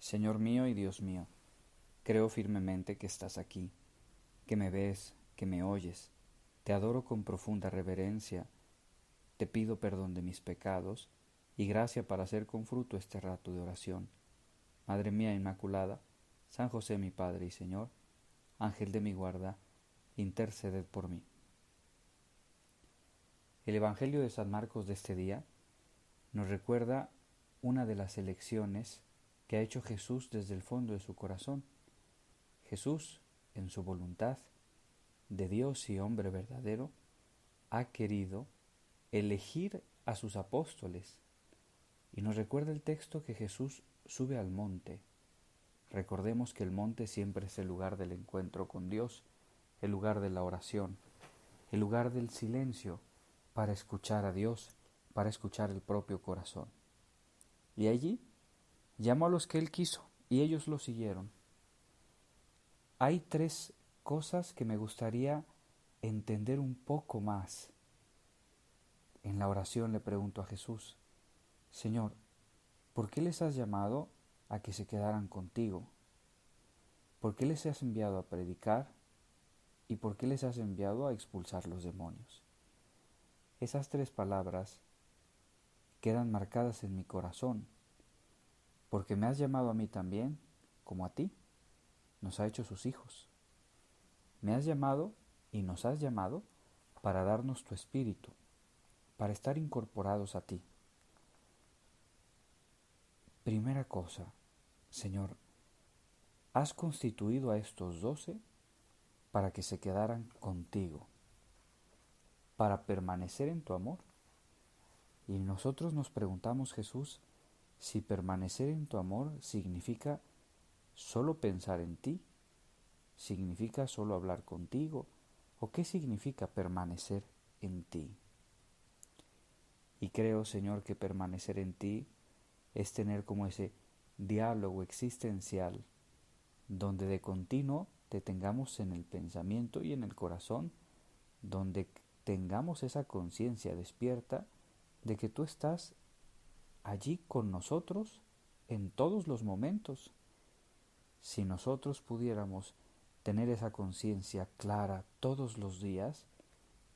Señor mío y Dios mío, creo firmemente que estás aquí, que me ves, que me oyes. Te adoro con profunda reverencia, te pido perdón de mis pecados y gracia para hacer con fruto este rato de oración. Madre mía Inmaculada, San José mi Padre y Señor, Ángel de mi guarda, interceded por mí. El Evangelio de San Marcos de este día nos recuerda una de las elecciones que ha hecho Jesús desde el fondo de su corazón. Jesús, en su voluntad de Dios y hombre verdadero, ha querido elegir a sus apóstoles. Y nos recuerda el texto que Jesús sube al monte. Recordemos que el monte siempre es el lugar del encuentro con Dios, el lugar de la oración, el lugar del silencio para escuchar a Dios, para escuchar el propio corazón. Y allí llamó a los que él quiso y ellos lo siguieron. Hay tres cosas que me gustaría entender un poco más. En la oración le pregunto a Jesús: Señor, ¿por qué les has llamado a que se quedaran contigo? ¿Por qué les has enviado a predicar? ¿Y por qué les has enviado a expulsar los demonios? Esas tres palabras quedan marcadas en mi corazón, porque me has llamado a mí también, como a ti, nos ha hecho sus hijos. Me has llamado y nos has llamado para darnos tu espíritu, para estar incorporados a ti. Primera cosa, Señor, has constituido a estos 12 para que se quedaran contigo, para permanecer en tu amor. Y nosotros nos preguntamos, Jesús, si permanecer en tu amor significa solo pensar en ti, significa solo hablar contigo, o qué significa permanecer en ti. Y creo, Señor, que permanecer en ti es tener como ese diálogo existencial donde de continuo te tengamos en el pensamiento y en el corazón, donde tengamos esa conciencia despierta de que tú estás allí con nosotros en todos los momentos. Si nosotros pudiéramos tener esa conciencia clara todos los días,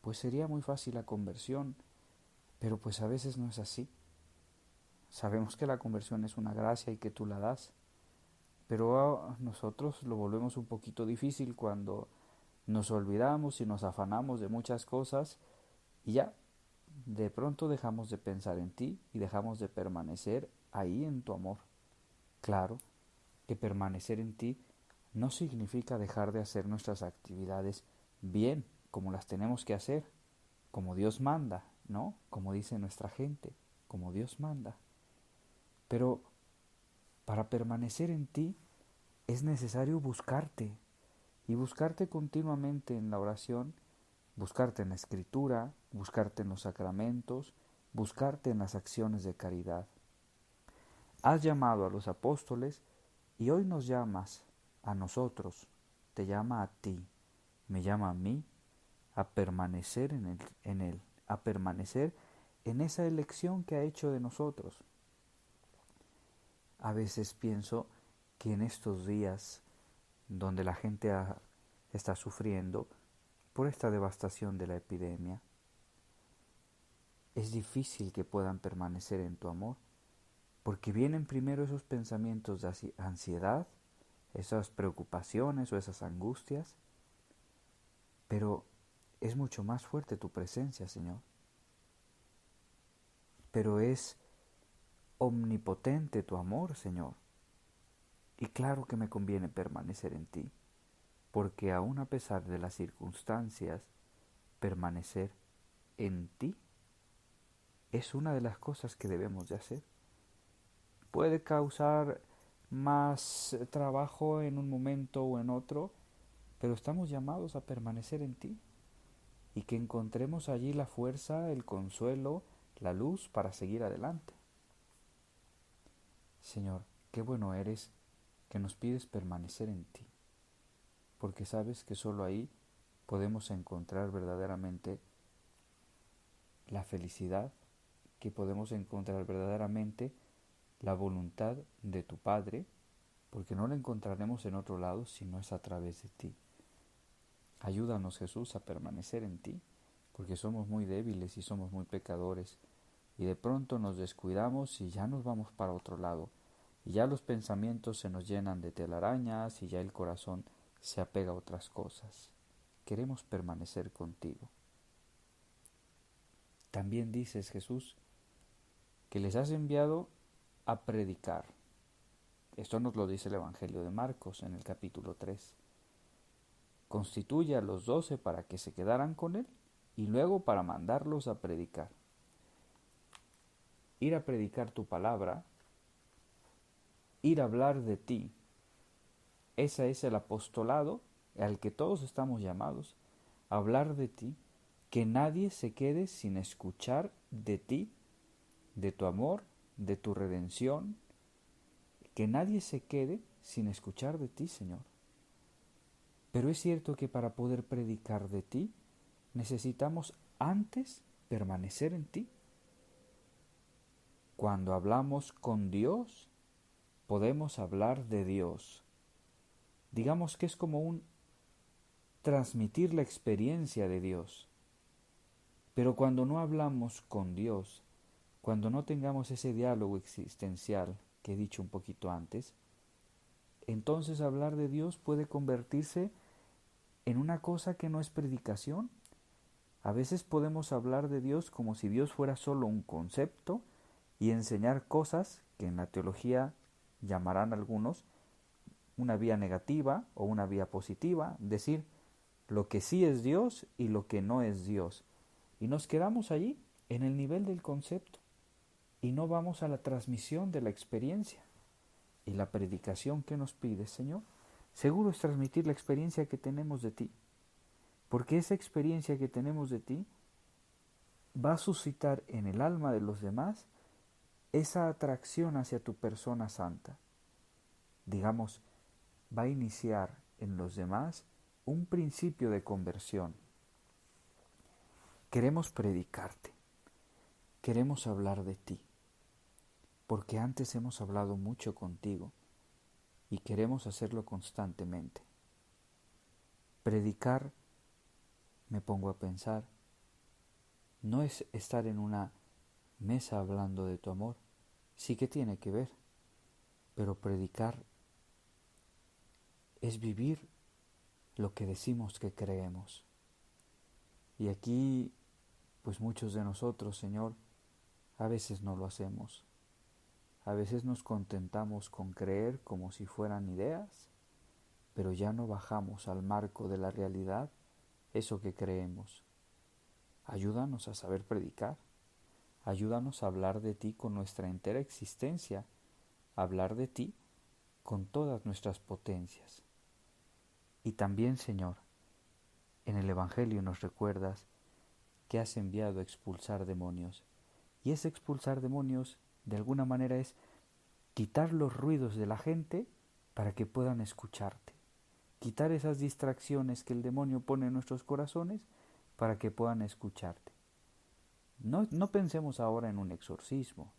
pues sería muy fácil la conversión, pero pues a veces no es así. Sabemos que la conversión es una gracia y que tú la das, pero a nosotros lo volvemos un poquito difícil cuando nos olvidamos y nos afanamos de muchas cosas y ya, de pronto dejamos de pensar en ti y dejamos de permanecer ahí en tu amor. Claro que permanecer en ti no significa dejar de hacer nuestras actividades bien, como las tenemos que hacer, como Dios manda, ¿no? Como dice nuestra gente, como Dios manda. Pero para permanecer en ti es necesario buscarte y buscarte continuamente en la oración, buscarte en la escritura, buscarte en los sacramentos, buscarte en las acciones de caridad. Has llamado a los apóstoles y hoy nos llamas a nosotros, te llama a ti, me llama a mí a permanecer en él, a permanecer en esa elección que ha hecho de nosotros. A veces pienso que en estos días donde la gente está sufriendo por esta devastación de la epidemia, es difícil que puedan permanecer en tu amor, porque vienen primero esos pensamientos de ansiedad, esas preocupaciones o esas angustias, pero es mucho más fuerte tu presencia, Señor. Pero es omnipotente tu amor, Señor. Y claro que me conviene permanecer en ti, porque aun a pesar de las circunstancias, permanecer en ti es una de las cosas que debemos de hacer. Puede causar más trabajo en un momento o en otro, pero estamos llamados a permanecer en ti y que encontremos allí la fuerza, el consuelo, la luz para seguir adelante. Señor, qué bueno eres que nos pides permanecer en ti, porque sabes que solo ahí podemos encontrar verdaderamente la felicidad, que podemos encontrar verdaderamente la voluntad de tu Padre porque no la encontraremos en otro lado si no es a través de ti. Ayúdanos, Jesús, a permanecer en ti, porque somos muy débiles y somos muy pecadores, y de pronto nos descuidamos y ya nos vamos para otro lado, y ya los pensamientos se nos llenan de telarañas y ya el corazón se apega a otras cosas. Queremos permanecer contigo. También dices, Jesús, que les has enviado a predicar. Esto nos lo dice el Evangelio de Marcos en el capítulo 3. Constituye a los 12 para que se quedaran con él y luego para mandarlos a predicar. Ir a predicar tu palabra, ir a hablar de ti. Ese es el apostolado al que todos estamos llamados, a hablar de ti, que nadie se quede sin escuchar de ti, de tu amor, de tu redención, que nadie se quede sin escuchar de ti, Señor. Pero es cierto que para poder predicar de ti, necesitamos antes permanecer en ti. Cuando hablamos con Dios, podemos hablar de Dios. Digamos que es como un transmitir la experiencia de Dios. Pero cuando no hablamos con Dios, cuando no tengamos ese diálogo existencial que he dicho un poquito antes, entonces hablar de Dios puede convertirse en una cosa que no es predicación. A veces podemos hablar de Dios como si Dios fuera solo un concepto y enseñar cosas que en la teología llamarán algunos una vía negativa o una vía positiva, decir lo que sí es Dios y lo que no es Dios. Y nos quedamos allí, en el nivel del concepto, y no vamos a la transmisión de la experiencia. Y la predicación que nos pides, Señor, seguro es transmitir la experiencia que tenemos de ti, porque esa experiencia que tenemos de ti va a suscitar en el alma de los demás esa atracción hacia tu persona santa. Digamos, va a iniciar en los demás un principio de conversión. Queremos predicarte, queremos hablar de ti, porque antes hemos hablado mucho contigo y queremos hacerlo constantemente. Predicar, me pongo a pensar, no es estar en una mesa hablando de tu amor, sí que tiene que ver, pero predicar es vivir lo que decimos que creemos. Y aquí, pues muchos de nosotros, Señor, a veces no lo hacemos. A veces nos contentamos con creer como si fueran ideas, pero ya no bajamos al marco de la realidad eso que creemos. Ayúdanos a saber predicar. Ayúdanos a hablar de ti con nuestra entera existencia, a hablar de ti con todas nuestras potencias. Y también, Señor, en el Evangelio nos recuerdas que has enviado a expulsar demonios. Y ese expulsar demonios, de alguna manera, es quitar los ruidos de la gente para que puedan escucharte. Quitar esas distracciones que el demonio pone en nuestros corazones para que puedan escucharte. No pensemos ahora en un exorcismo,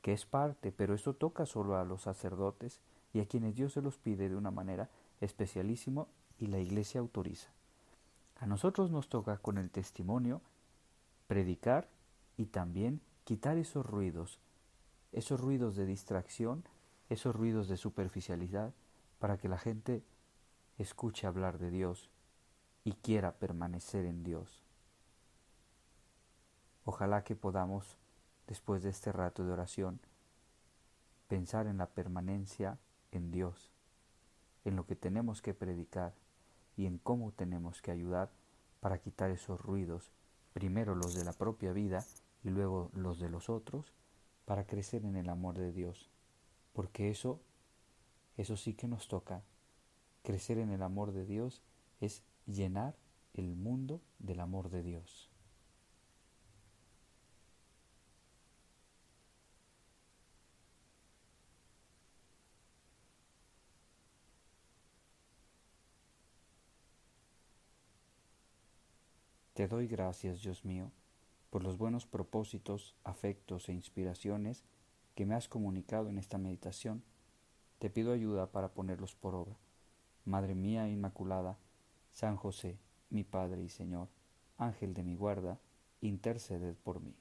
que es parte, pero eso toca solo a los sacerdotes y a quienes Dios se los pide de una manera especialísima y la Iglesia autoriza. A nosotros nos toca con el testimonio predicar y también quitar esos ruidos de distracción, esos ruidos de superficialidad, para que la gente escuche hablar de Dios y quiera permanecer en Dios. Ojalá que podamos, después de este rato de oración, pensar en la permanencia en Dios, en lo que tenemos que predicar y en cómo tenemos que ayudar para quitar esos ruidos, primero los de la propia vida y luego los de los otros, para crecer en el amor de Dios, porque eso sí que nos toca. Crecer en el amor de Dios es llenar el mundo del amor de Dios. Te doy gracias, Dios mío, por los buenos propósitos, afectos e inspiraciones que me has comunicado en esta meditación. te pido ayuda para ponerlos por obra. Madre mía Inmaculada, San José, mi Padre y Señor, Ángel de mi guarda, interceded por mí.